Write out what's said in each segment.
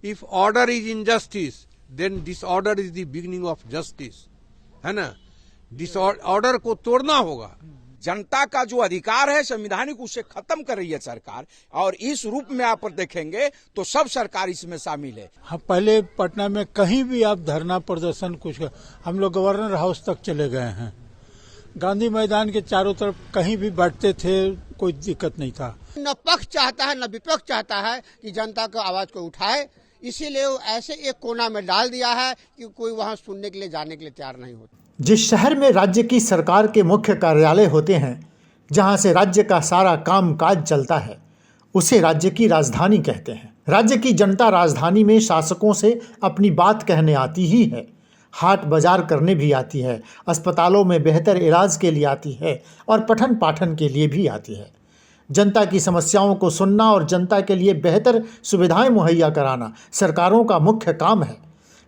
If order is injustice then disorder is the beginning of justice, है ना। Disorder को तोड़ना होगा। जनता का जो अधिकार है संवैधानिक, उसे खत्म कर रही है सरकार, और इस रूप में आप देखेंगे तो सब सरकार इसमें शामिल है। हाँ, पहले पटना में कहीं भी आप धरना प्रदर्शन हम लोग गवर्नर हाउस तक चले गए हैं, गांधी मैदान के चारों तरफ कहीं भी बैठते थे, कोई दिक्कत नहीं था। न पक्ष चाहता है न विपक्ष चाहता है कि जनता का आवाज को उठाए, इसीलिए वो ऐसे एक कोना में डाल दिया है कि कोई वहां सुनने के लिए जाने के लिए तैयार नहीं होता। जिस शहर में राज्य की सरकार के मुख्य कार्यालय होते हैं, जहां से राज्य का सारा काम काज चलता है, उसे राज्य की राजधानी कहते हैं। राज्य की जनता राजधानी में शासकों से अपनी बात कहने आती ही है, हाट बाजार करने भी आती है, अस्पतालों में बेहतर इलाज के लिए आती है और पठन पाठन के लिए भी आती है। जनता की समस्याओं को सुनना और जनता के लिए बेहतर सुविधाएं मुहैया कराना सरकारों का मुख्य काम है।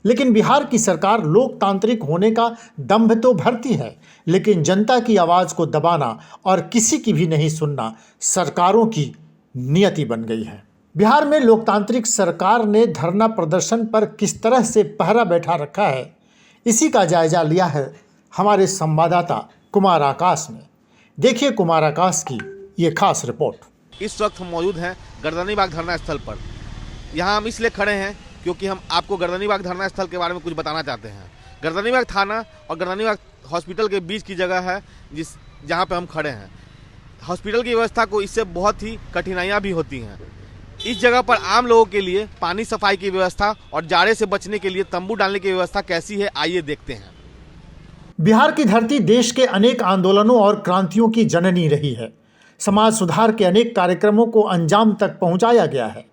लेकिन बिहार की सरकार लोकतांत्रिक होने का दंभ तो भरती है, लेकिन जनता की आवाज़ को दबाना और किसी की भी नहीं सुनना सरकारों की नियति बन गई है। बिहार में लोकतांत्रिक सरकार ने धरना प्रदर्शन पर किस तरह से पहरा बैठा रखा है, इसी का जायजा लिया है हमारे संवाददाता कुमार आकाश ने। देखिए कुमार आकाश की ये खास रिपोर्ट। इस वक्त हम मौजूद हैं गर्दनीबाग धरना स्थल पर। यहाँ हम इसलिए खड़े हैं क्योंकि हम आपको गर्दनीबाग धरना स्थल के बारे में कुछ बताना चाहते हैं। गर्दनीबाग थाना और गर्दनीबाग हॉस्पिटल के बीच की जगह है जहाँ पे हम खड़े हैं। हॉस्पिटल की व्यवस्था को इससे बहुत ही कठिनाइयाँ भी होती हैं। इस जगह पर आम लोगों के लिए पानी सफाई की व्यवस्था और जाड़े से बचने के लिए तंबू डालने की व्यवस्था कैसी है, आइए देखते हैं। बिहार की धरती देश के अनेक आंदोलनों और क्रांतियों की जननी रही है। समाज सुधार के अनेक कार्यक्रमों को अंजाम तक पहुंचाया गया है।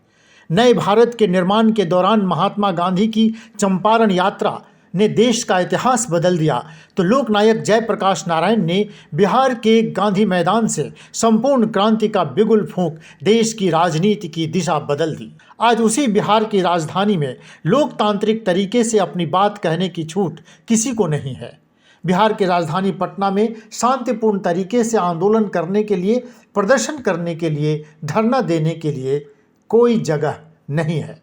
नए भारत के निर्माण के दौरान महात्मा गांधी की चंपारण यात्रा ने देश का इतिहास बदल दिया, तो लोकनायक जयप्रकाश नारायण ने बिहार के गांधी मैदान से संपूर्ण क्रांति का बिगुल फूंक देश की राजनीति की दिशा बदल दी। आज उसी बिहार की राजधानी में लोकतांत्रिक तरीके से अपनी बात कहने की छूट किसी को नहीं है। बिहार की राजधानी पटना में शांतिपूर्ण तरीके से आंदोलन करने के लिए, प्रदर्शन करने के लिए, धरना देने के लिए कोई जगह नहीं है।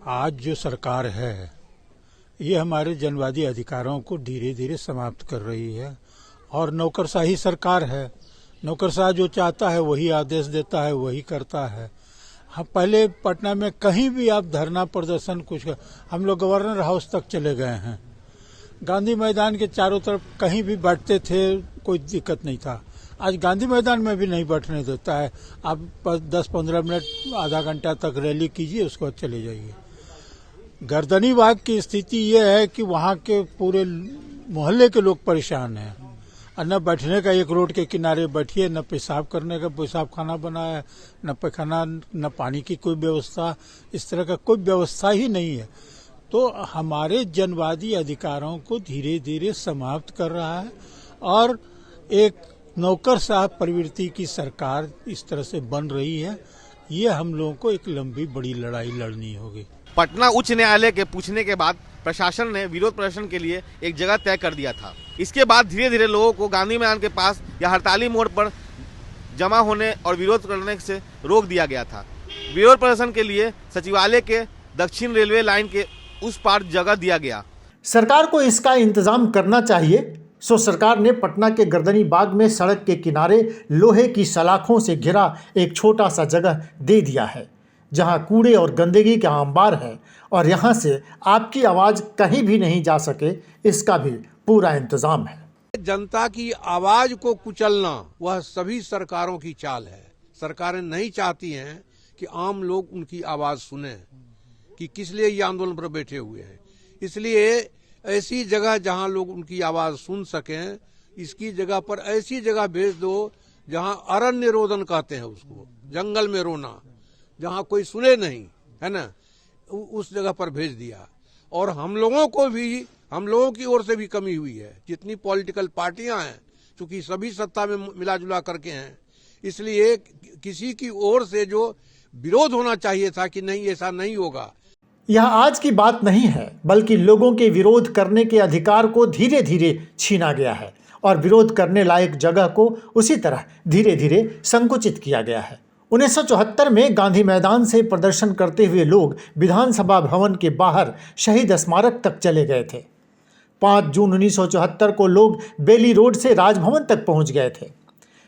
आज जो सरकार है ये हमारे जनवादी अधिकारों को धीरे धीरे समाप्त कर रही है और नौकरशाही सरकार है। नौकरशाह जो चाहता है वही आदेश देता है, वही करता है। हाँ, पहले पटना में कहीं भी आप धरना प्रदर्शन हम लोग गवर्नर हाउस तक चले गए हैं, गांधी मैदान के चारों तरफ कहीं भी बैठते थे, कोई दिक्कत नहीं था। आज गांधी मैदान में भी नहीं बैठने देता है। आप 10-15 मिनट, आधा घंटा तक रैली कीजिए, उसके बाद चले जाइए। गर्दनीबाग की स्थिति ये है कि वहाँ के पूरे मोहल्ले के लोग परेशान हैं। न बैठने का, एक रोड के किनारे बैठिए, न पेशाब करने का पेशाब खाना बना है, न पैखाना, न पानी की कोई व्यवस्था, इस तरह का कोई व्यवस्था ही नहीं है। तो हमारे जनवादी अधिकारों को धीरे धीरे समाप्त कर रहा है और एक नौकरशाह प्रवृत्ति की सरकार इस तरह से बन रही है। ये हम लोगों को एक लंबी बड़ी लड़ाई लड़नी होगी। पटना उच्च न्यायालय के पूछने के बाद प्रशासन ने विरोध प्रदर्शन के लिए एक जगह तय कर दिया था। इसके बाद धीरे धीरे लोगों को गांधी मैदान के पास या हड़ताली मोड़ पर जमा होने और विरोध करने से रोक दिया गया था। विरोध प्रदर्शन के लिए सचिवालय के दक्षिण रेलवे लाइन के उस पार जगह दिया गया। सरकार को इसका इंतजाम करना चाहिए। सो सरकार ने पटना के गर्दनीबाग में सड़क के किनारे लोहे की सलाखों से घिरा एक छोटा सा जगह दे दिया है, जहां कूड़े और गंदगी का अंबार है और यहां से आपकी आवाज़ कहीं भी नहीं जा सके, इसका भी पूरा इंतजाम है। जनता की आवाज को कुचलना वह सभी सरकारों की चाल है। सरकारें नहीं चाहती हैं कि आम लोग उनकी आवाज सुने कि किस लिए ये आंदोलन पर बैठे हुए हैं। इसलिए ऐसी जगह जहां लोग उनकी आवाज सुन सकें, इसकी जगह पर ऐसी जगह भेज दो जहां अरण्य रोदन कहते हैं उसको, जंगल में रोना, जहां कोई सुने नहीं, है ना, उस जगह पर भेज दिया। और हम लोगों की ओर से भी कमी हुई है। जितनी पॉलिटिकल पार्टियां हैं, चूंकि सभी सत्ता में मिला जुला करके हैं, इसलिए किसी की ओर से जो विरोध होना चाहिए था कि नहीं ऐसा नहीं होगा। यह आज की बात नहीं है, बल्कि लोगों के विरोध करने के अधिकार को धीरे धीरे छीना गया है और विरोध करने लायक जगह को उसी तरह धीरे धीरे संकुचित किया गया है। 1974 में गांधी मैदान से प्रदर्शन करते हुए लोग विधानसभा भवन के बाहर शहीद स्मारक तक चले गए थे। 5 जून 1974 को लोग बेली रोड से राजभवन तक पहुंच गए थे,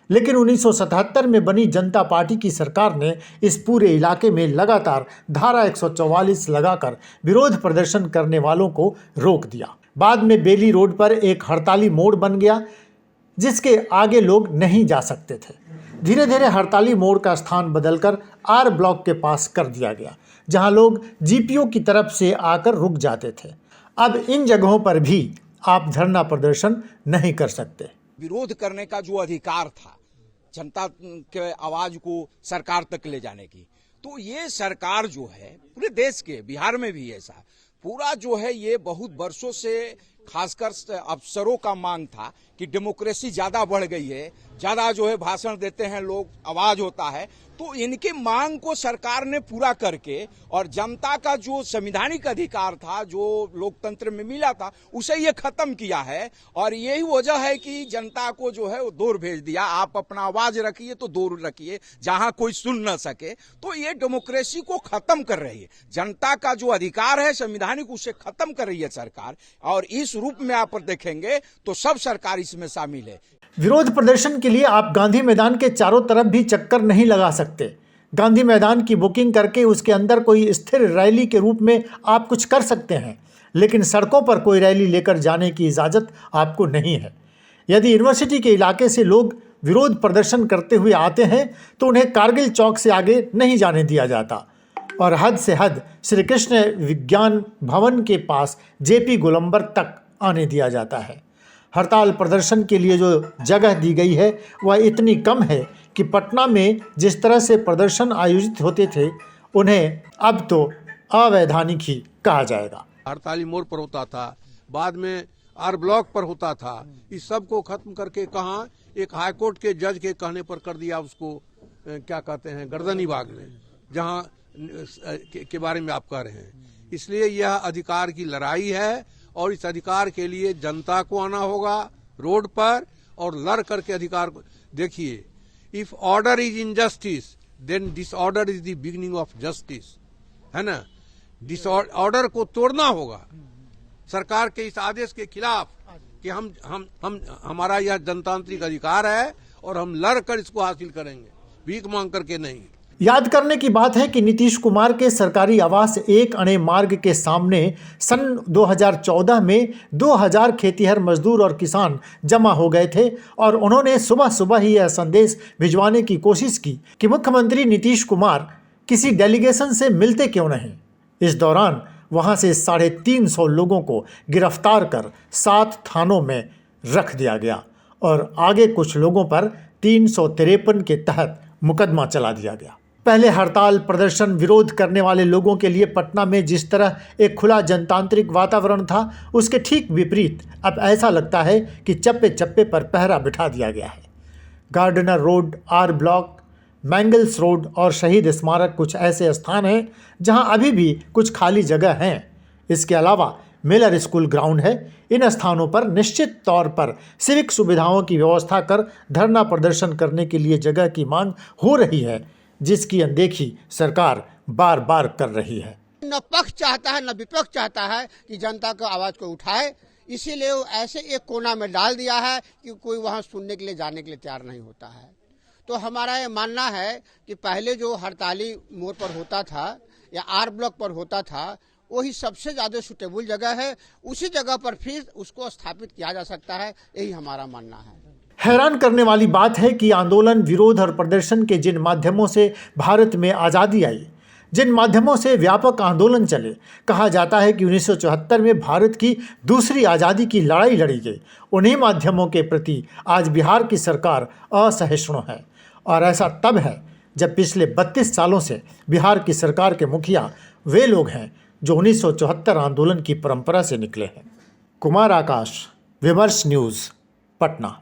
लेकिन 1977 में बनी जनता पार्टी की सरकार ने इस पूरे इलाके में लगातार धारा 144 लगाकर विरोध प्रदर्शन करने वालों को रोक दिया। बाद में बेली रोड पर एक हड़ताली मोड़ बन गया, जिसके आगे लोग नहीं जा सकते थे। धीरे धीरे हड़ताली मोड़ का स्थान बदलकर आर ब्लॉक के पास कर दिया गया, जहां लोग जीपीओ की तरफ से आकर रुक जाते थे। अब इन जगहों पर भी आप धरना प्रदर्शन नहीं कर सकते। विरोध करने का जो अधिकार था जनता के आवाज को सरकार तक ले जाने की, तो ये सरकार जो है पूरे देश के, बिहार में भी ऐसा पूरा जो है, ये बहुत वर्षों से खासकर अफसरों का मांग था कि डेमोक्रेसी ज्यादा बढ़ गई है, ज्यादा जो है भाषण देते हैं लोग, आवाज होता है, तो इनके मांग को सरकार ने पूरा करके और जनता का जो संवैधानिक अधिकार था, जो लोकतंत्र में मिला था, उसे ये खत्म किया है। और यही वजह है कि जनता को जो है वो दूर भेज दिया। आप अपना आवाज रखिए तो दूर रखिए, जहां कोई सुन न सके। तो ये डेमोक्रेसी को खत्म कर रही है, जनता का जो अधिकार है संवैधानिक, उसे खत्म कर रही है सरकार। और इस रूप में आप देखेंगे तो सब सरकार इसमें शामिल है। विरोध प्रदर्शन के लिए आप गांधी मैदान के चारों तरफ भी चक्कर नहीं लगा सकते। गांधी मैदान की बुकिंग करके उसके अंदर कोई स्थिर रैली के रूप में आप कुछ कर सकते हैं, लेकिन सड़कों पर कोई रैली लेकर जाने की इजाज़त आपको नहीं है। यदि यूनिवर्सिटी के इलाके से लोग विरोध प्रदर्शन करते हुए आते हैं तो उन्हें कारगिल चौक से आगे नहीं जाने दिया जाता और हद से हद श्री कृष्ण विज्ञान भवन के पास जेपी गोलंबर तक आने दिया जाता है। हड़ताल प्रदर्शन के लिए जो जगह दी गई है वह इतनी कम है कि पटना में जिस तरह से प्रदर्शन आयोजित होते थे उन्हें अब तो अवैधानिक ही कहा जाएगा। हड़ताली मोड़ पर होता था, बाद में आर ब्लॉक पर होता था। इस सब को खत्म करके कहाँ एक हाईकोर्ट के जज के कहने पर कर दिया उसको, क्या कहते हैं, गर्दनी बाग में, जहाँ के बारे में आप कह रहे हैं। इसलिए यह अधिकार की लड़ाई है और इस अधिकार के लिए जनता को आना होगा रोड पर और लड़ करके अधिकार को। देखिए, if order is injustice then disorder is the beginning of justice, है ना। डिसऑर्डर को तोड़ना होगा सरकार के इस आदेश के खिलाफ कि हम हमारा यह जनतांत्रिक अधिकार है और हम लड़कर इसको हासिल करेंगे, भीख मांग करके नहीं। याद करने की बात है कि नीतीश कुमार के सरकारी आवास 1 अणे मार्ग के सामने सन 2014 में 2000 खेतीहर मजदूर और किसान जमा हो गए थे और उन्होंने सुबह सुबह ही यह संदेश भिजवाने की कोशिश की कि मुख्यमंत्री नीतीश कुमार किसी डेलीगेशन से मिलते क्यों नहीं। इस दौरान वहां से 350 लोगों को गिरफ्तार कर 7 थानों में रख दिया गया और आगे कुछ लोगों पर 353 के तहत मुकदमा चला दिया गया। पहले हड़ताल प्रदर्शन विरोध करने वाले लोगों के लिए पटना में जिस तरह एक खुला जनतांत्रिक वातावरण था, उसके ठीक विपरीत अब ऐसा लगता है कि चप्पे चप्पे पर पहरा बिठा दिया गया है। Gardner road, R block, Mangles road और शहीद स्मारक कुछ ऐसे स्थान हैं जहां अभी भी कुछ खाली जगह हैं। इसके अलावा मिलर स्कूल ग्राउंड है। इन स्थानों पर निश्चित तौर पर सिविक सुविधाओं की व्यवस्था कर धरना प्रदर्शन करने के लिए जगह की मांग हो रही है, जिसकी अनदेखी सरकार बार बार कर रही है। न पक्ष चाहता है न विपक्ष चाहता है कि जनता की आवाज को उठाए, इसीलिए वो ऐसे एक कोना में डाल दिया है कि कोई वहां सुनने के लिए जाने के लिए तैयार नहीं होता है। तो हमारा ये मानना है कि पहले जो हड़ताली मोड़ पर होता था या आर ब्लॉक पर होता था, वही सबसे ज्यादा सुटेबल जगह है। उसी जगह पर फिर उसको स्थापित किया जा सकता है, यही हमारा मानना है। हैरान करने वाली बात है कि आंदोलन, विरोध और प्रदर्शन के जिन माध्यमों से भारत में आज़ादी आई, जिन माध्यमों से व्यापक आंदोलन चले, कहा जाता है कि 1974 में भारत की दूसरी आज़ादी की लड़ाई लड़ी गई, उन्हीं माध्यमों के प्रति आज बिहार की सरकार असहिष्णु है। और ऐसा तब है जब पिछले 32 सालों से बिहार की सरकार के मुखिया वे लोग हैं जो 1974 आंदोलन की परंपरा से निकले हैं। कुमार आकाश, विमर्श न्यूज़, पटना।